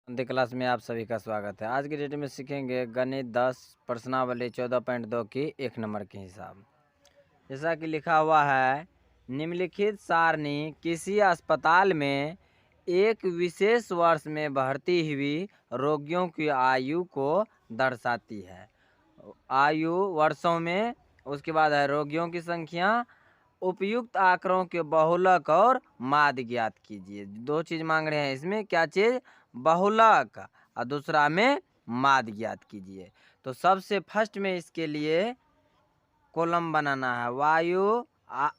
अंतिम क्लास में आप सभी का स्वागत है। आज की डेट में सीखेंगे गणित 10 प्रश्नावली 14.2 की 1 नंबर के हिसाब। जैसा कि लिखा हुआ है, निम्नलिखित सारणी किसी अस्पताल में एक विशेष वर्ष में भर्ती हुई रोगियों की आयु को दर्शाती है। आयु वर्षों में, उसके बाद है रोगियों की संख्या। उपयुक्त आंकड़ों के बहुलक और माध्य ज्ञात कीजिए। दो चीज मांग रहे हैं इसमें, क्या चीज? बहुलक, और दूसरा में माध्य ज्ञात कीजिए। तो सबसे फर्स्ट में इसके लिए कॉलम बनाना है।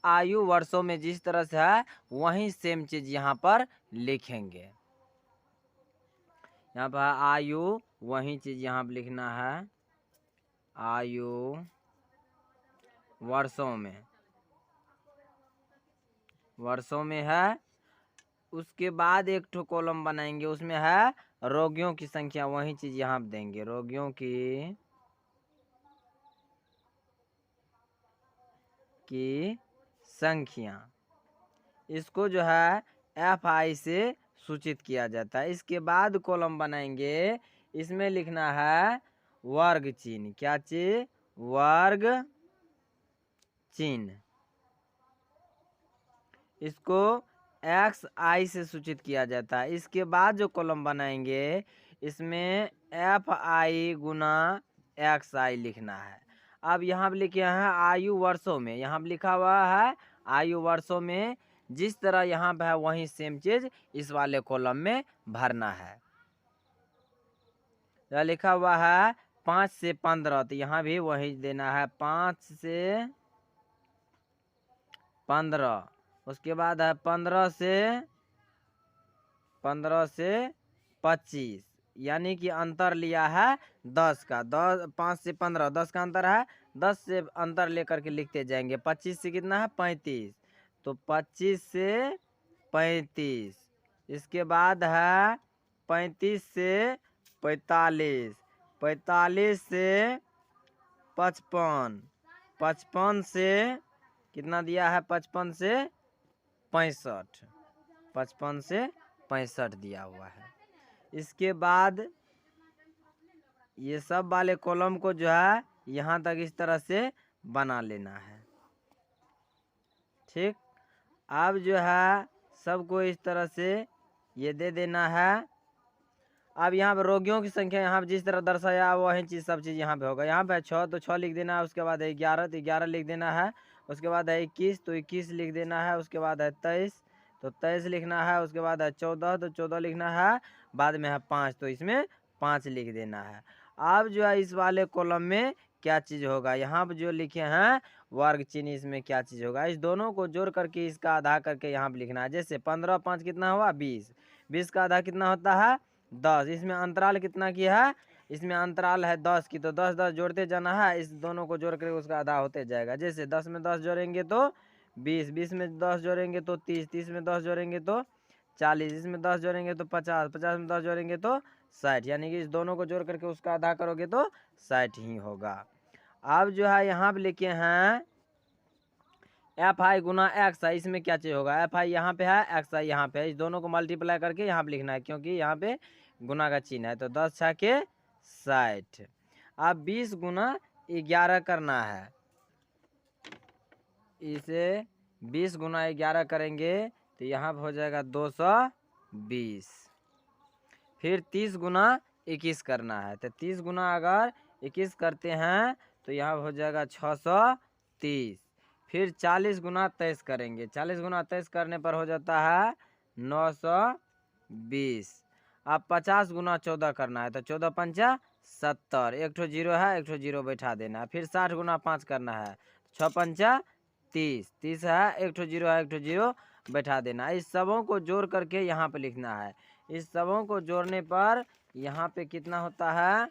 आयु वर्षों में जिस तरह से है वही सेम चीज यहाँ पर लिखेंगे। यहाँ पर आयु, वही चीज यहाँ पर लिखना है। आयु वर्षों में है। उसके बाद एक ठो कॉलम बनाएंगे, उसमें है रोगियों की संख्या, वही चीज यहाँ पे देंगे। रोगियों की संख्या, इसको जो है FI से सूचित किया जाता है। इसके बाद कॉलम बनाएंगे, इसमें लिखना है वर्ग चिन्ह। क्या चीज? वर्ग चिन्ह। इसको XI से सूचित किया जाता है। इसके बाद जो कॉलम बनाएंगे, इसमें FI गुना XI लिखना है। अब यहाँ पे लिखे हैं आयु वर्षों में, यहाँ पे लिखा हुआ है आयु वर्षों में। जिस तरह यहाँ पे है वही सेम चीज इस वाले कॉलम में भरना है। यह लिखा हुआ है 5 से 15, तो यहाँ भी वही देना है 5 से 15। उसके बाद है 15 से 25, यानी कि अंतर लिया है 10 का। 5 से 15 10 का अंतर है, 10 से अंतर लेकर के लिखते जाएंगे। 25 से कितना है? 35, तो 25 से 35। इसके बाद है 35 से 45, 45 से 55, 55 से कितना दिया है? 55 से 65, 55 से 65 दिया हुआ है। इसके बाद ये सब वाले कॉलम को जो है यहाँ तक इस तरह से बना लेना है। ठीक, अब जो है सबको इस तरह से ये दे देना है। अब यहाँ पे रोगियों की संख्या यहाँ पे जिस तरह दर्शाया वही चीज सब चीज यहाँ पे होगा। यहाँ पे 6 तो 6 लिख देना है। उसके बाद है 11 तो 11 लिख देना है। उसके बाद है 21 तो 21 लिख देना है। उसके बाद है 23 तो 23 लिखना है। उसके बाद है 14 तो 14 लिखना है। बाद में है 5 तो इसमें 5 लिख देना है। अब जो है इस वाले कॉलम में क्या चीज होगा? यहाँ पे जो लिखे हैं वर्ग चिन्ह, इसमें क्या चीज होगा? इस दोनों को जोड़ करके इसका आधा करके यहाँ पे लिखना है। जैसे 15 5 कितना हुआ? 20, 20 का आधा कितना होता है? 10। इसमें अंतराल कितना की है? इसमें अंतराल है 10 की, तो 10 10 जोड़ते जाना है। इस दोनों को जोड़ कर उसका आधा होते जाएगा। जैसे 10 में 10 जोड़ेंगे तो 20, 20 में 10 जोड़ेंगे तो 30, 30 में 10 जोड़ेंगे तो 40, इसमें 10 जोड़ेंगे तो 50, 50 में 10 जोड़ेंगे तो 60, यानी कि इस दोनों को जोड़ करके उसका आधा करोगे तो 60 ही होगा। अब जो है यहाँ पे लिखे हैं FI गुना XI, इसमें क्या चीज होगा? FI यहाँ पे है, XI यहाँ पे है। इस दोनों को मल्टीप्लाई करके यहाँ पे लिखना है, क्योंकि यहाँ पे गुना का चिन्ह है। तो 10 6 के 60। अब 20 गुना 11 करना है। इसे 20 गुना 11 करेंगे तो यहाँ पे हो जाएगा 220। फिर 30 गुना 21 करना है, तो 30 गुना अगर 21 करते हैं तो यहाँ हो जाएगा 630। फिर 40 गुना 23 करेंगे, 40 गुना 23 करने पर हो जाता है 920। अब 50 गुना 14 करना है, तो 14 पंचा 70, एक ठो जीरो है, एक ठो जीरो बैठा देना है। फिर 60 गुना 5 करना है, 6 पंचा 30, 30 है, एक ठो जीरो है, एक ठो जीरो बैठा देना है। इस सबों को जोड़ करके यहाँ पे लिखना है। इस सबों को जोड़ने पर यहाँ पे कितना होता है?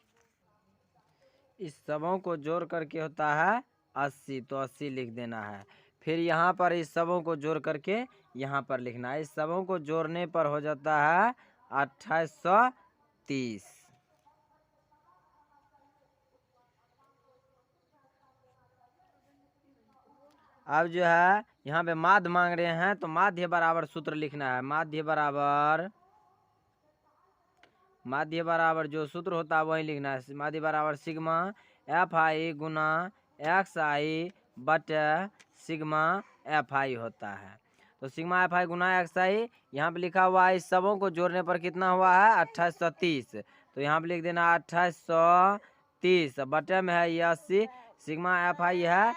इस सबों को जोड़ करके होता है 80, तो 80 लिख देना है। फिर यहाँ पर इस सबों को जोड़ करके यहाँ पर लिखना है। इस सबों को जोड़ने पर हो जाता है 2830। अब जो है यहाँ पे माध्य मांग रहे हैं, तो माध्य बराबर सूत्र लिखना है। माध्य माध्य बराबर जो सूत्र होता है वही लिखना है। माध्य बराबर सिग्मा एफ आई गुना एक्स आई बटे सिग्मा एफ आई होता है। तो सिग्मा एफ आई गुना एक्स आई यहाँ पे लिखा हुआ है, इस सबों को जोड़ने पर कितना हुआ है 2830। तो यहाँ पे लिख देना 2830 बटे में है ये 80, सिग्मा एफ आई है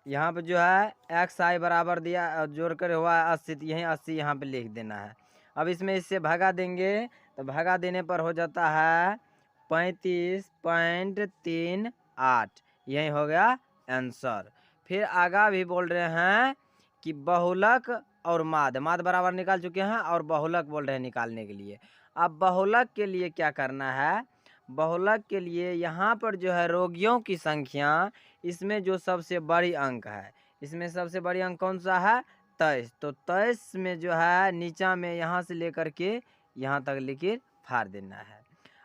यहाँ पे जो है एक्स आई बराबर दिया जोड़कर हुआ है 80, तो यहीं 80 यहाँ पे लिख देना है। अब इसमें इससे भागा देंगे तो भागा देने पर हो जाता है 35.38, यही हो गया आंसर। फिर आगा भी बोल रहे हैं कि बहुलक और माध्य बराबर निकाल चुके हैं और बहुलक बोल रहे हैं निकालने के लिए। अब बहुलक के लिए क्या करना है, बहुलक के लिए यहाँ पर जो है रोगियों की संख्या, इसमें जो सबसे बड़ी अंक है, इसमें सबसे बड़ी अंक कौन सा है 23। तो 23 में जो है नीचा में यहाँ से लेकर के यहाँ तक लिखिर फाड़ देना है।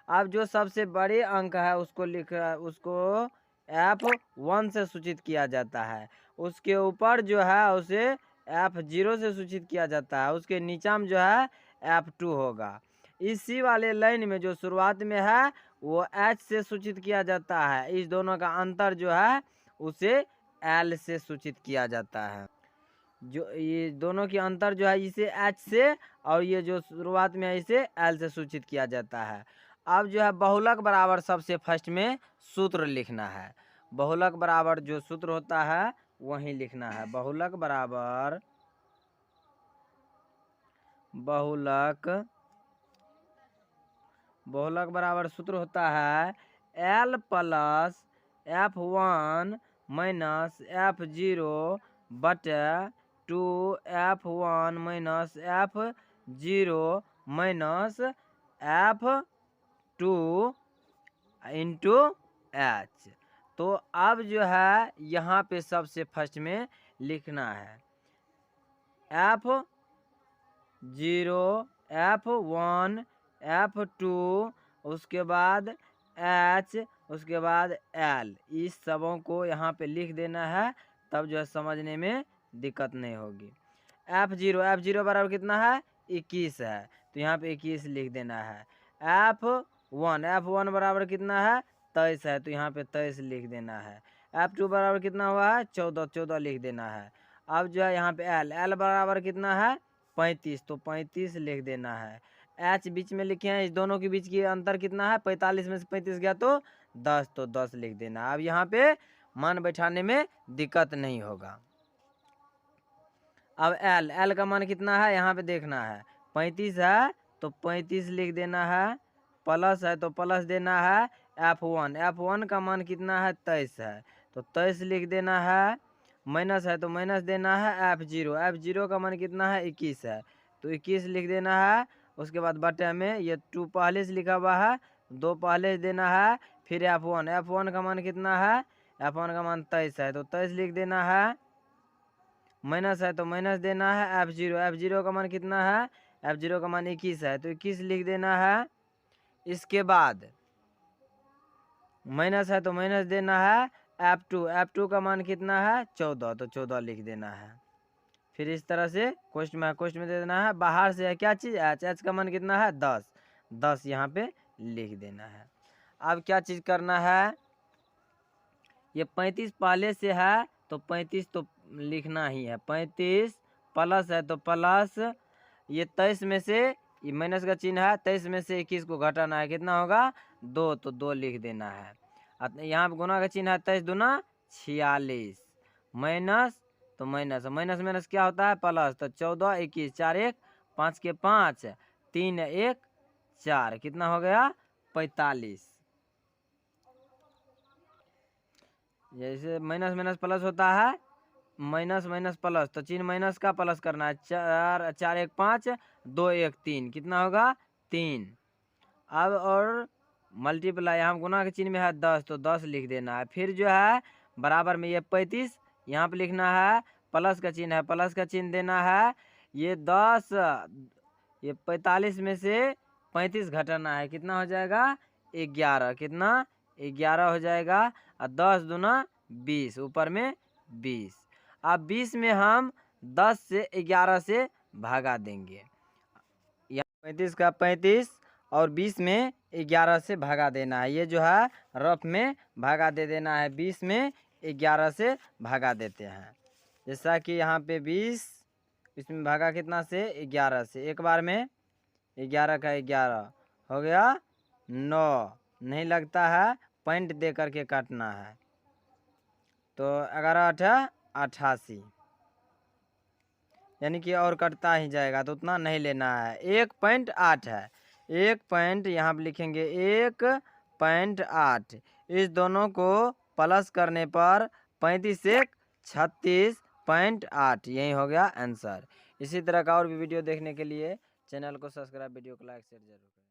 अब जो सबसे बड़े अंक है उसको F1 से सूचित किया जाता है, उसके ऊपर जो है उसे F0 से सूचित किया जाता है, उसके नीचा में जो है F2 होगा। इसी वाले लाइन में जो शुरुआत में है वो H से सूचित किया जाता है, इस दोनों का अंतर जो है उसे L से सूचित किया जाता है। जो ये दोनों की अंतर जो है इसे H से और ये जो शुरुआत में है इसे L से सूचित किया जाता है। अब जो है बहुलक बराबर सबसे फर्स्ट में सूत्र लिखना है। बहुलक बराबर जो सूत्र होता है वही लिखना है। बहुलक बराबर बहुलक बराबर सूत्र होता है L plus F1 minus F0 बटे 2F1 minus F0 minus F2 into H। तो अब जो है यहाँ पे सबसे फर्स्ट में लिखना है F0 F1 F2 उसके बाद H उसके बाद L, इस सबों को यहाँ पे लिख देना है, तब जो है समझने में दिक्कत नहीं होगी। F0 बराबर कितना है 21 है, तो यहाँ पे 21 लिख देना है। F1 बराबर कितना है 23 है, तो यहाँ पे 23 लिख देना है। F2 बराबर कितना हुआ है 14 लिख देना है। अब जो है यहाँ पे L बराबर कितना है 35, तो 35 लिख देना है। H बीच में लिखे हैं, इस दोनों के बीच की अंतर कितना है 45 में से 35 गया तो 10, तो 10 लिख देना। अब यहाँ पे मान बैठाने में दिक्कत नहीं होगा। अब L का मान कितना है यहाँ पे देखना है, 35 है तो 35 लिख देना है, प्लस है तो प्लस देना है। F1 का मान कितना है 23 है, तो 23 लिख देना है, माइनस है तो माइनस देना है। F0 का मान कितना है 21 है, तो 21 लिख देना है। उसके बाद बटे में ये 2 पहले से लिखा हुआ है, 2 पहले से देना है। फिर F1 का मान कितना है, F1 का मान 23 है, तो 23 लिख देना है, माइनस है तो माइनस देना है। F0 का मान कितना है, F0 का मान 21 है, तो 21 लिख देना है। इसके बाद माइनस है तो माइनस देना है। F2 का मान कितना है 14, तो 14 लिख देना है। फिर इस तरह से क्वेश्चन में दे देना है, बाहर से है क्या चीज़ H का मान कितना है 10 यहाँ पे लिख देना है। अब क्या चीज़ करना है, ये 35 पहले से है तो 35 तो लिखना ही है, 35 प्लस है तो प्लस, ये 23 में से ये माइनस का चिन्ह है, 23 में से 21 को घटाना है, कितना होगा 2, तो 2 लिख देना है। यहाँ पे गुना का चिन्ह है, 23 दूना 46, माइनस तो माइनस क्या होता है प्लस, तो 14 21 4 1 5 के 5 3 1 4, कितना हो गया 45। जैसे माइनस प्लस होता है, माइनस प्लस, तो चिन्ह माइनस का प्लस करना है, 4 1 5 2 1 3, कितना होगा 3। अब और मल्टीप्लाई, यहाँ गुना के चिन्ह में है 10, तो 10 लिख देना है। फिर जो है बराबर में ये 35 यहाँ पे लिखना है, प्लस का चिन्ह है, प्लस का चिन्ह देना है। ये 10 ये 45 में से 35 घटाना है, कितना हो जाएगा 11, कितना 11 हो जाएगा। और 10 दूना 20, ऊपर में 20। अब 20 में हम 10 से 11 से भागा देंगे। 35 का 35 और 20 में 11 से भागा देना है। ये जो है रफ में भागा दे देना है, 20 में 11 से भागा देते हैं। जैसा कि यहाँ पे 20 इसमें भागा कितना से 11 से, एक बार में 11 का 11 हो गया 9, नहीं लगता है, पॉइंट दे करके काटना है। तो 11 8 88, यानी कि और कटता ही जाएगा, तो उतना नहीं लेना है। 1.8 है, 1 पॉइंट यहाँ पर लिखेंगे 1.8। इस दोनों को प्लस करने पर 35 से 36.8, यही हो गया आंसर। इसी तरह का और भी वीडियो देखने के लिए चैनल को सब्सक्राइब, वीडियो को लाइक शेयर जरूर करें।